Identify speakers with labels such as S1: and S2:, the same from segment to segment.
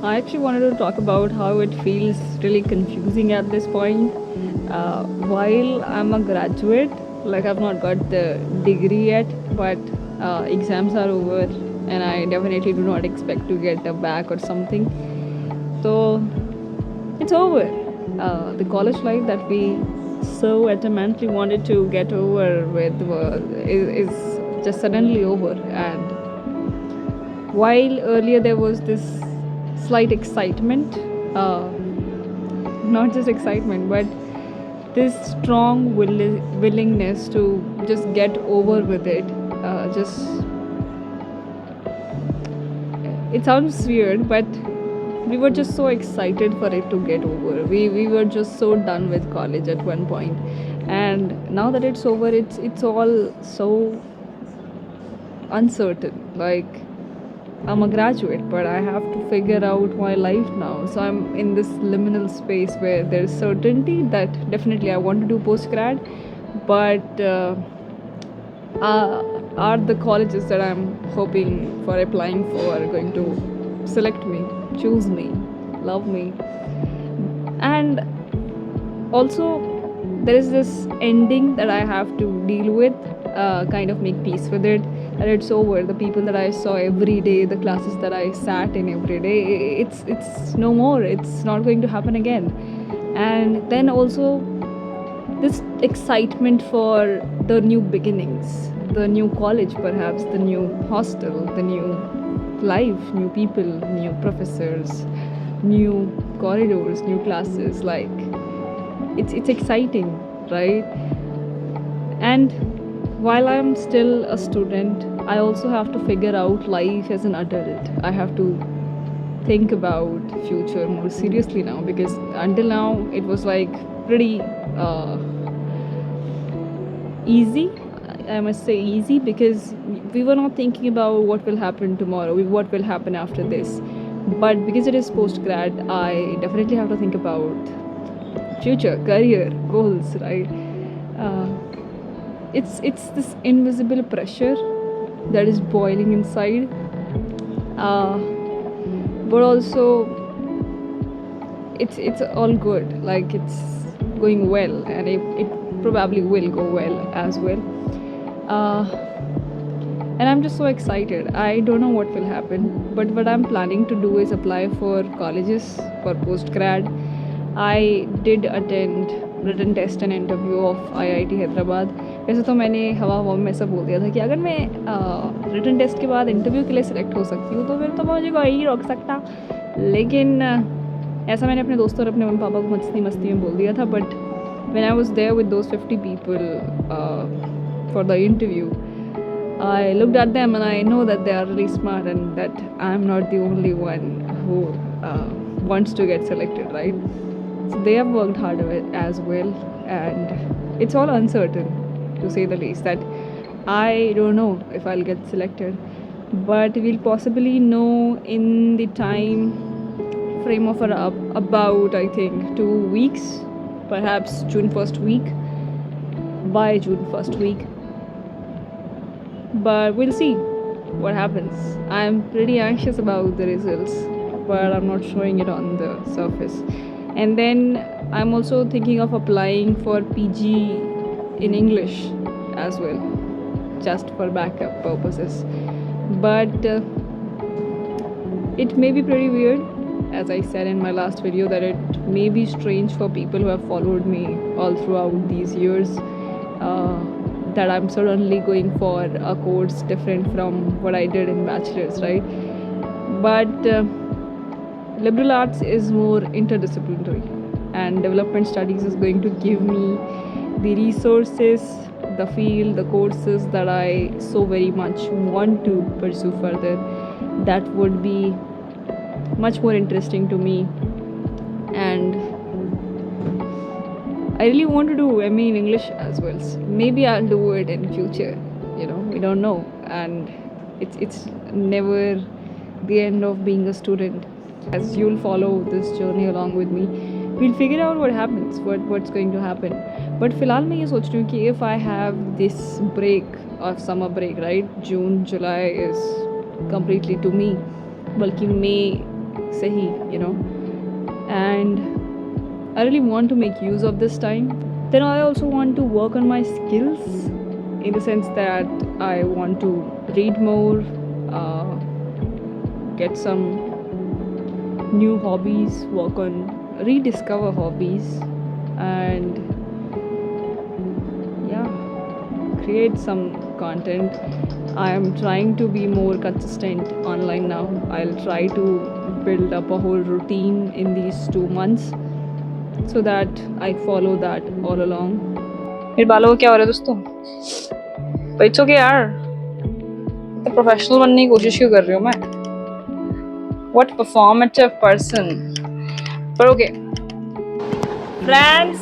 S1: I actually wanted to talk about how it feels really confusing at this point. While I'm a graduate, like I've not got the degree yet, but exams are over, and I definitely do not expect to get a back or something. So it's over. The college life that we so adamantly wanted to get over with is just suddenly over. And while earlier there was this slight excitement, not just excitement, but this strong willingness to just get over with it. Just it sounds weird, but we were just so excited for it to get over. We were just so done with college at one point, and now that it's over, it's all so uncertain. Like I'm a graduate, but I have to figure out my life now. So I'm in this liminal space where there's certainty that definitely I want to do post grad, but are the colleges that I'm hoping for applying for going to select me, choose me, love me? And also, there is this ending that I have to deal with, kind of make peace with it, that it's over. The people that I saw every day, the classes that I sat in every day, it's no more. It's not going to happen again. And then also this excitement for the new beginnings, the new college, perhaps the new hostel, the new life, new people, new professors, new corridors, new classes. Like it's exciting, right? And while I'm still a student, I also have to figure out life as an adult. I have to think about future more seriously now, because until now it was like pretty easy. I must say easy, because we were not thinking about what will happen tomorrow, what will happen after this. But because it is post grad, I definitely have to think about future, career, goals, right? Uh, it's this invisible pressure that is boiling inside, but also it's all good. Like it's going well, and it probably will go well as well. And I'm just so excited. I don't know what will happen, but what I'm planning to do is apply for colleges for post grad. I did attend written test and interview of IIT Hyderabad. वैसे तो मैंने हवा हवा में ऐसा बोल दिया था कि अगर मैं रिटन टेस्ट के बाद इंटरव्यू के लिए सिलेक्ट हो सकती हूँ तो फिर तो मुझे कोई नहीं रोक सकता. लेकिन ऐसा मैंने अपने दोस्तों और अपने मम्मी पापा को मस्ती मस्ती में बोल दिया था. But when I was there with those 50 people for the interview, I looked at them and I know that they are really smart and that I'm not the only one who wants to get selected, right? So they have worked hard as well, and it's all uncertain, to say the least. That I don't know if I'll get selected, but we'll possibly know in the time frame of about, I think, 2 weeks, perhaps June 1st week, by June 1st week. But we'll see what happens. I'm pretty anxious about the results, but I'm not showing it on the surface. And then I'm also thinking of applying for PG in English as well, just for backup purposes. But it may be pretty weird, as I said in my last video, that it may be strange for people who have followed me all throughout these years, that I'm suddenly going for a course different from what I did in bachelor's, right? But liberal arts is more interdisciplinary, and development studies is going to give me the resources, the field, the courses that I so very much want to pursue further. That would be much more interesting to me, and I really want to do MA in English as well. Maybe I'll do it in future. We don't know, and it's never the end of being a student. As you'll follow this journey along with me, we'll figure out what happens, what's going to happen. But फिलहाल मैं ये सोच रही हूँ कि if I have this break of summer break, right? June, July is completely to me. बल्कि May sahi, you know. And I really want to make use of this time. Then I also want to work on my skills in the sense that I want to read more, uh, get some new hobbies, work on rediscover hobbies, and yeah, create some content. I am trying to be more consistent online now. I'll try to build up a whole routine in these 2 months so that I follow that all along. मेरे बालों को क्या हो रहा है दोस्तों? बच्चों के यार, तो प्रोफेशनल बनने की कोशिश क्यों कर रही हूँ मैं? What performative person? पर ओके फ्रेंड्स,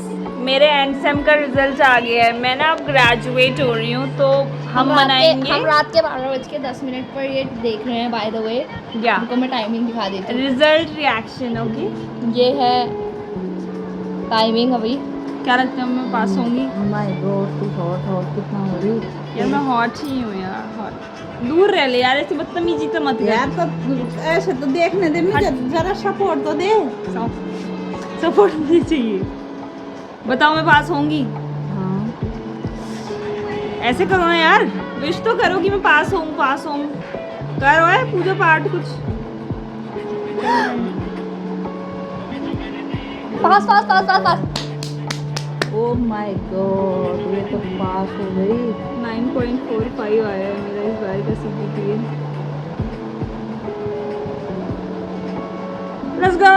S1: मेरे एनसेम का रिजल्ट आ गया है. मैं ना अब ग्रेजुएट हो रही हूँ, तो हम मनाएंगे.
S2: हम रात के 12:10 पर ये देख रहे हैं. बाय द वे
S1: या
S2: आपको मैं टाइमिंग दिखा देती हूँ.
S1: Result reaction. ओके,
S2: ये है टाइमिंग. अभी
S1: क्या लगता है मैं पास होंगी?
S2: माय गॉड, तू हॉट कितना हो रही है
S1: यार. मैं हॉट ही हूँ यार. हॉट दूर रह ले यार, ऐसी बदतमीजी तो मत कर
S3: यार. तो ऐसे तो देखने दे, मुझे जरा सपोर्ट तो दे.
S1: सपोर्ट मुझे चाहिए. बताओ मैं पास होंगी?
S2: हाँ.
S1: ऐसे करो ना यार, विश तो करो कि मैं पास होऊं. करो है पूजा पाठ कुछ.
S2: पास पास पास पास पास. ओह माय गॉड, ये तो पास हो गई.
S1: 9.45 आया है मेरा इस बार का CGPA. लेट्स गो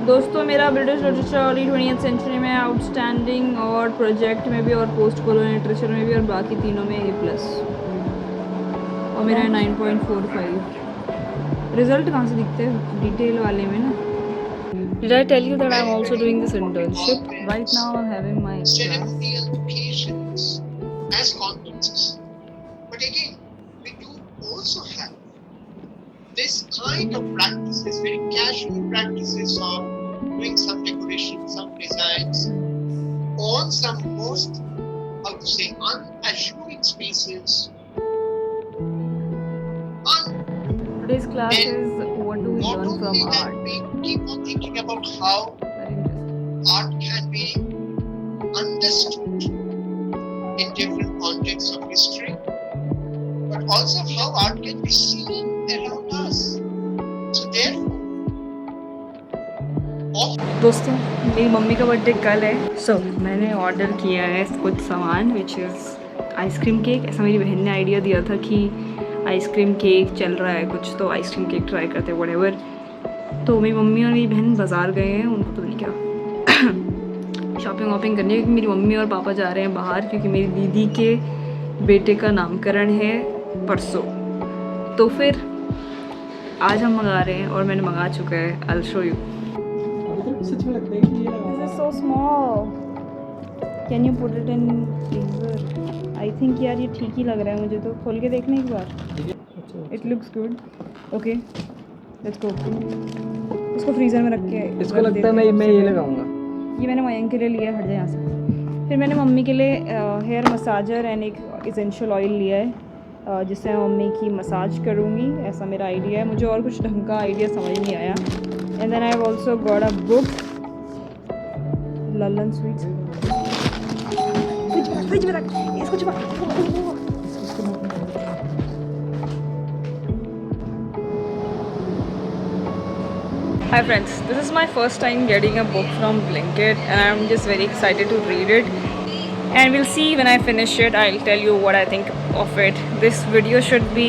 S1: दोस्तों. मेरा British literature early 20th century में आउटस्टैंडिंग, और प्रोजेक्ट में भी, और पोस्ट कोलोनियल लिटरेचर में भी, और बाकी तीनों में A+. और मेरा 9.45. रिजल्ट कहाँ से दिखते हैं? डिटेल वाले में ना. Did I tell you that I'm also doing this internship? Right now I'm having my class.
S4: ceremonial occasions as conferences. But again, we do also have this kind of practices, very casual practices of doing some decoration, some designs on some most, how to say, unassuming spaces.
S1: Today's class is what do we
S4: Not
S1: learn
S4: only
S1: from
S4: that,
S1: art.
S4: we keep on thinking about how
S1: Very interesting.
S4: art can be understood in different contexts of history, but also how art can be seen around us. So therefore,
S1: दोस्तों, मेरी mummy का birthday कल है. सो मैंने order किया है कुछ सामान, विच इज़ आइसक्रीम केक. ऐसा मेरी बहन ने आइडिया दिया था कि आइसक्रीम केक चल रहा है कुछ, तो आइसक्रीम केक ट्राई करते हैं व्हाटएवर. तो मेरी मम्मी और मेरी बहन बाज़ार गए हैं, उनको पता नहीं क्या शॉपिंग वॉपिंग करनी है, क्योंकि मेरी मम्मी और पापा जा रहे हैं बाहर, क्योंकि मेरी दीदी के बेटे का नामकरण है परसों. तो फिर आज हम मंगा रहे हैं, और मैंने मंगा चुका है. I'll show you.
S3: सच में लगता है कि ये लगा.
S1: This is so small. Can you put it in freezer? I think यार ये ठीक ही लग रहा है मुझे, तो खोल के देखने एक बार. It looks good. Okay, let's go. इसको फ्रीज़र में रख के.
S3: इसको लगता है मैं ये लगाऊंगा.
S1: ये मैंने मयंक के लिए लिया है. हट जाए यहाँ से. फिर मैंने मम्मी के लिए हेयर मसाजर एंड एक इसेंशियल ऑयल लिया है, जिससे मैं मम्मी की मसाज करूँगी. ऐसा मेरा आइडिया है. मुझे और कुछ ढंग का आइडिया समझ नहीं आया. And then I have also got a book, Lallan sweets. Fridge में रख इसको. छुपा. Hi friends, this is my first time getting a book from Blinkit, and I'm just very excited to read it. And we'll see when I finish it. I'll tell you what I think of it. This video should be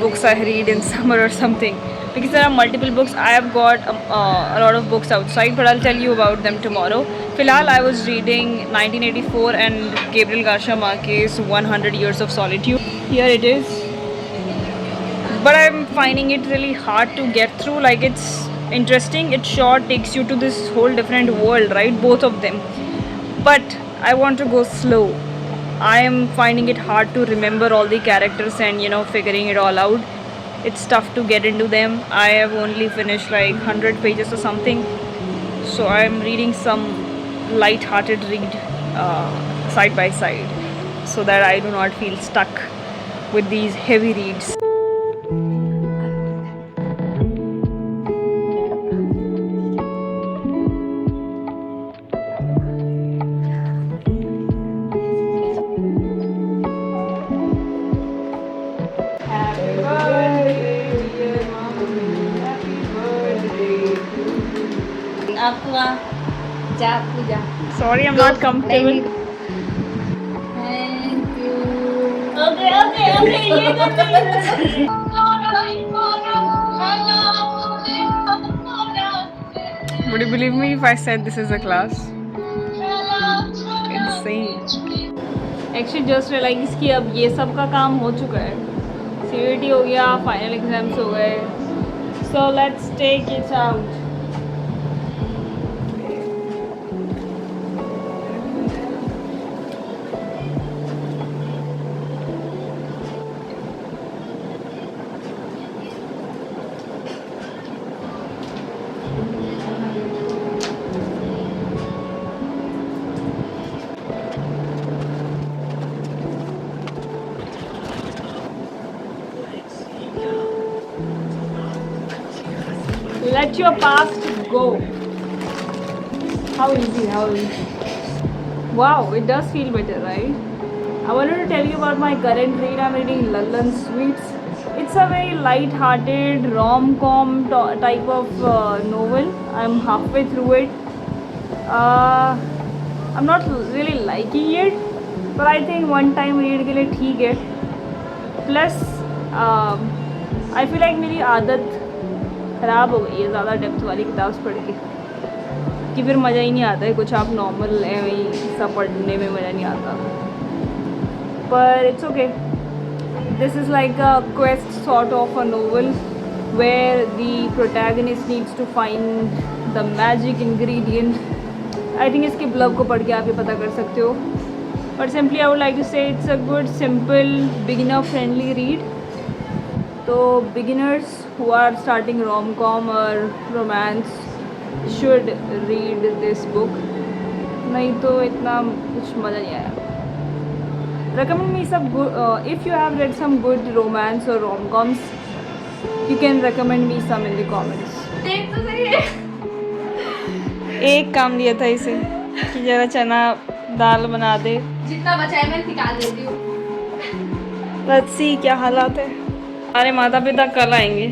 S1: books I read in summer or something, because there are multiple books. I have got a lot of books outside, but I'll tell you about them tomorrow. Filhal, I was reading 1984 and Gabriel Garcia Marquez' 100 Years of Solitude. Here it is. But I'm finding it really hard to get through. Like, it's interesting, it's short, takes you to this whole different world, right? Both of them. But I want to go slow. I am finding it hard to remember all the characters and, you know, figuring it all out. It's tough to get into them. I have only finished like 100 pages or something. So I'm reading some light-hearted read side by side, so that I do not feel stuck with these heavy reads.
S2: आपका जा पूजा
S1: Sorry, I'm not comfortable.
S2: Thank you okay okay okay ये कर
S1: Would you believe me if I said this is a class? Insane. Actually, just realized कि अब ये सब का काम हो चुका है. CUET हो गया, फाइनल एग्जाम्स हो गए. So let's take it out. Let your past go. How easy, how easy. Wow, it does feel better, right? I wanted to tell you about my current read. I'm reading Lullan Sweets. It's a very light-hearted rom-com type of novel. I'm halfway through it. I'm not really liking it, but I think one time read के लिए ठीक है. Plus, I feel like मेरी आदत ख़राब हो गई है ज़्यादा डेप्थ वाली किताब पढ़ के कि फिर मज़ा ही नहीं आता है. कुछ आप नॉर्मल वही सब पढ़ने में मज़ा नहीं आता. पर it's okay. This is like a quest sort of a novel where the protagonist needs to find the magic ingredient. I think इसके ब्लॉग को पढ़ के आप ये पता कर सकते हो. But simply I would like to say it's a good simple beginner friendly read. तो beginners who are starting rom-com or romance should read this book. नहीं तो इतना कुछ मज़ा नहीं आया. Recommend me some good. If you have read some good romance or rom-coms, you can recommend me some in the comments.
S2: देख तो सही है
S1: एक काम दिया था इसे कि जरा चना दाल बना दे.
S2: जितना बचा है मैं निकाल देती हूँ.
S1: Let's see क्या हालात है. हमारे माता पिता कल आएंगे.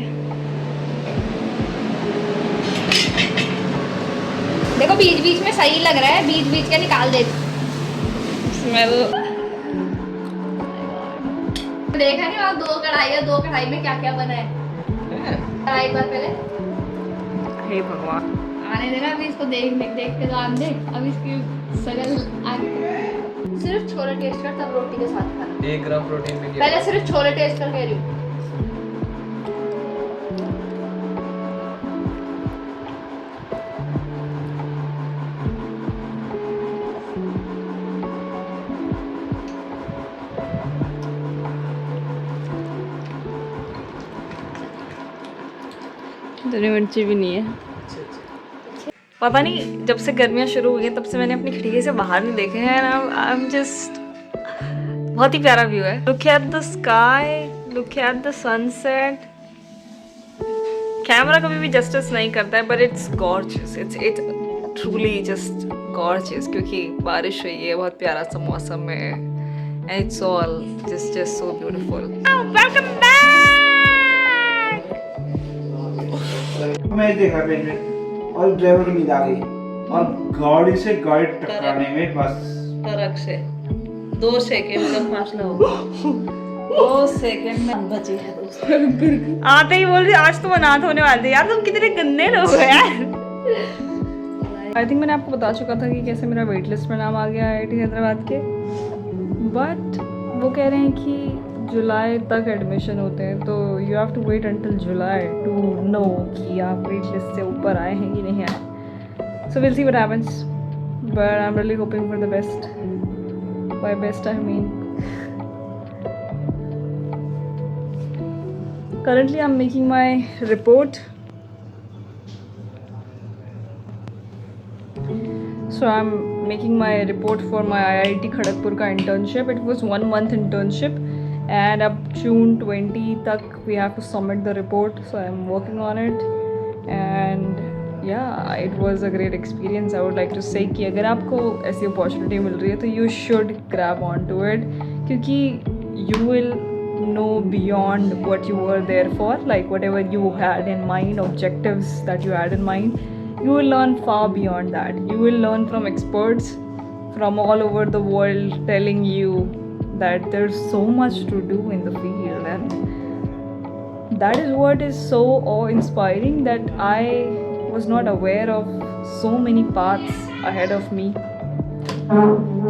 S2: देखो बीच बीच में सही लग रहा है, बीच बीच के निकाल दे.
S1: स्मेल
S2: देखा नहीं वहाँ दो कढ़ाई है, दो कढ़ाई में क्या क्या बना है. कढ़ाई पर पहले
S1: हे भगवान.
S2: आने देना अभी इसको देख देख के तो आने दे. अब इसकी सगल सिर्फ छोले टेस्ट कर तब रोटी के साथ खाना.
S5: 1 ग्राम प्रोटीन भी
S2: पहले सिर्फ छोले टेस्ट कर कह रही हूँ.
S1: धनी मिर्ची भी नहीं है. पता नहीं जब से गर्मियाँ शुरू हुई हैं तब से मैंने अपनी खिड़की से बाहर नहीं देखे हैं. आई एम जस्ट बहुत ही प्यारा व्यू है. Look at the sky, look at the sunset. Camera कभी भी जस्टिस नहीं करता है but it's gorgeous. It's truly just gorgeous क्योंकि बारिश हुई है, बहुत प्यारा सा मौसम है. And it's all just so beautiful. Welcome back.
S6: मैं देखा पेंडेंट और ड्राइवर को नींद आ गई और गाड़ी से गाड़ी टकराने में बस
S3: ट्रक से 2 सेकंड का फासला होगा. 2 सेकंड में बची है दोस्त.
S1: आते ही बोल रही आज तो अनाथ होने वाले थे. यार तुम कितने गंदे लोग हो यार. आई थिंक मैंने आपको बता चुका था कि कैसे मेरा वेट लिस्ट में नाम आ गया IIT हैदराबाद के. बट वो कह रहे हैं कि जुलाई तक एडमिशन होते हैं तो you have to wait until July to know कि आप वेट लिस्ट से ऊपर आए हैं कि नहीं आए. So will see what happens but I am really hoping for the best. By best I mean currently I'm making my report. So I'm making my report for my IIT Kharagpur ka internship. It was 1 month internship and up June 20 tak we have to submit the report. So I'm working on it and yeah, it was a great experience. I would like to say कि अगर आपको ऐसी opportunity मिल रही है तो you should grab onto it क्योंकि you will know beyond what you were there for, like whatever you had in mind, objectives that you had in mind, you will learn far beyond that. You will learn from experts from all over the world telling you that there's so much to do in the field, and that is what is so awe-inspiring, that I was not aware of so many paths ahead of me.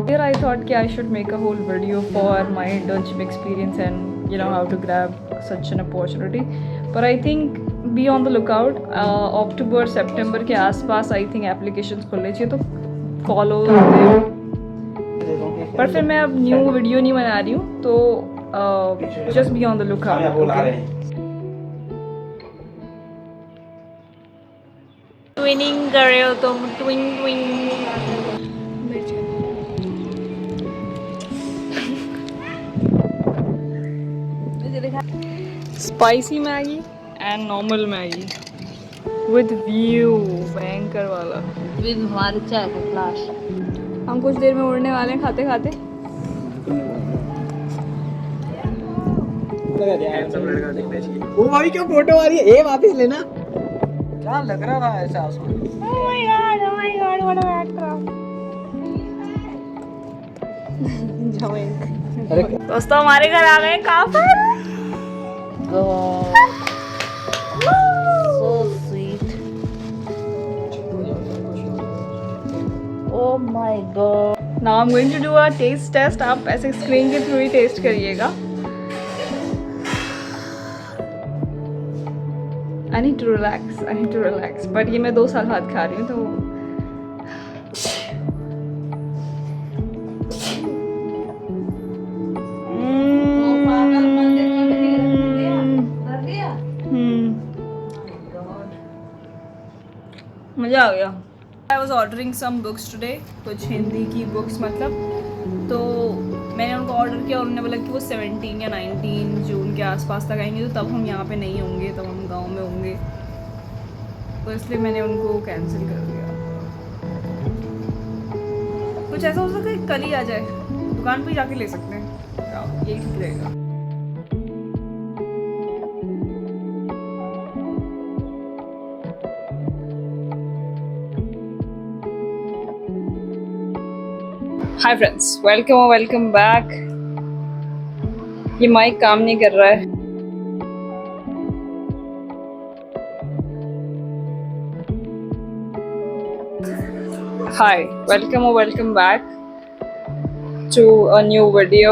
S1: Here I thought I should make a whole video for my internship experience and how to grab such an opportunity. But I think be on the lookout. October September के आसपास I think applications खुलने चाहिए, तो follow them. पर फिर मैं अब new video नहीं बना रही हूँ, तो just be on the lookout. Okay? Twinning कर रहे हो तुम, twing. Spicy Maggi and normal Maggi with view, भयंकर वाला.
S3: विद हमारे चाय का फ्लाश.
S1: हम कुछ देर में उड़ने वाले हैं खाते खाते.
S5: वो भाई क्या फोटो आ रही है, वापस लेना. क्या लग रहा था ऐसा आसमान.
S1: Oh my god, what an actor. दोस्तों हमारे घर आ गए काफर.
S3: God. So sweet. Oh my god.
S1: Now I'm going to do a taste test. आप ऐसे स्क्रीन के थ्रू ही टेस्ट करिएगा. I need to relax. But ये मैं 2 साल बाद खा रही हूँ, तो मज़ा आ गया. I was ordering some books today, कुछ हिंदी की बुक्स मतलब. तो मैंने उनको ऑर्डर किया और उन्होंने बोला कि वो 17 या 19 जून के आसपास तक आएंगे, तो तब हम यहाँ पे नहीं होंगे, तब हम गांव में होंगे, तो इसलिए मैंने उनको कैंसिल कर दिया. कुछ ऐसा हो सकता है कल ही आ जाए, दुकान पे ही जाके ले सकते हैं, यही ठीक रहेगा. Hi friends, welcome back. ये माइक काम नहीं कर रहा है. Hi, welcome back to a new video.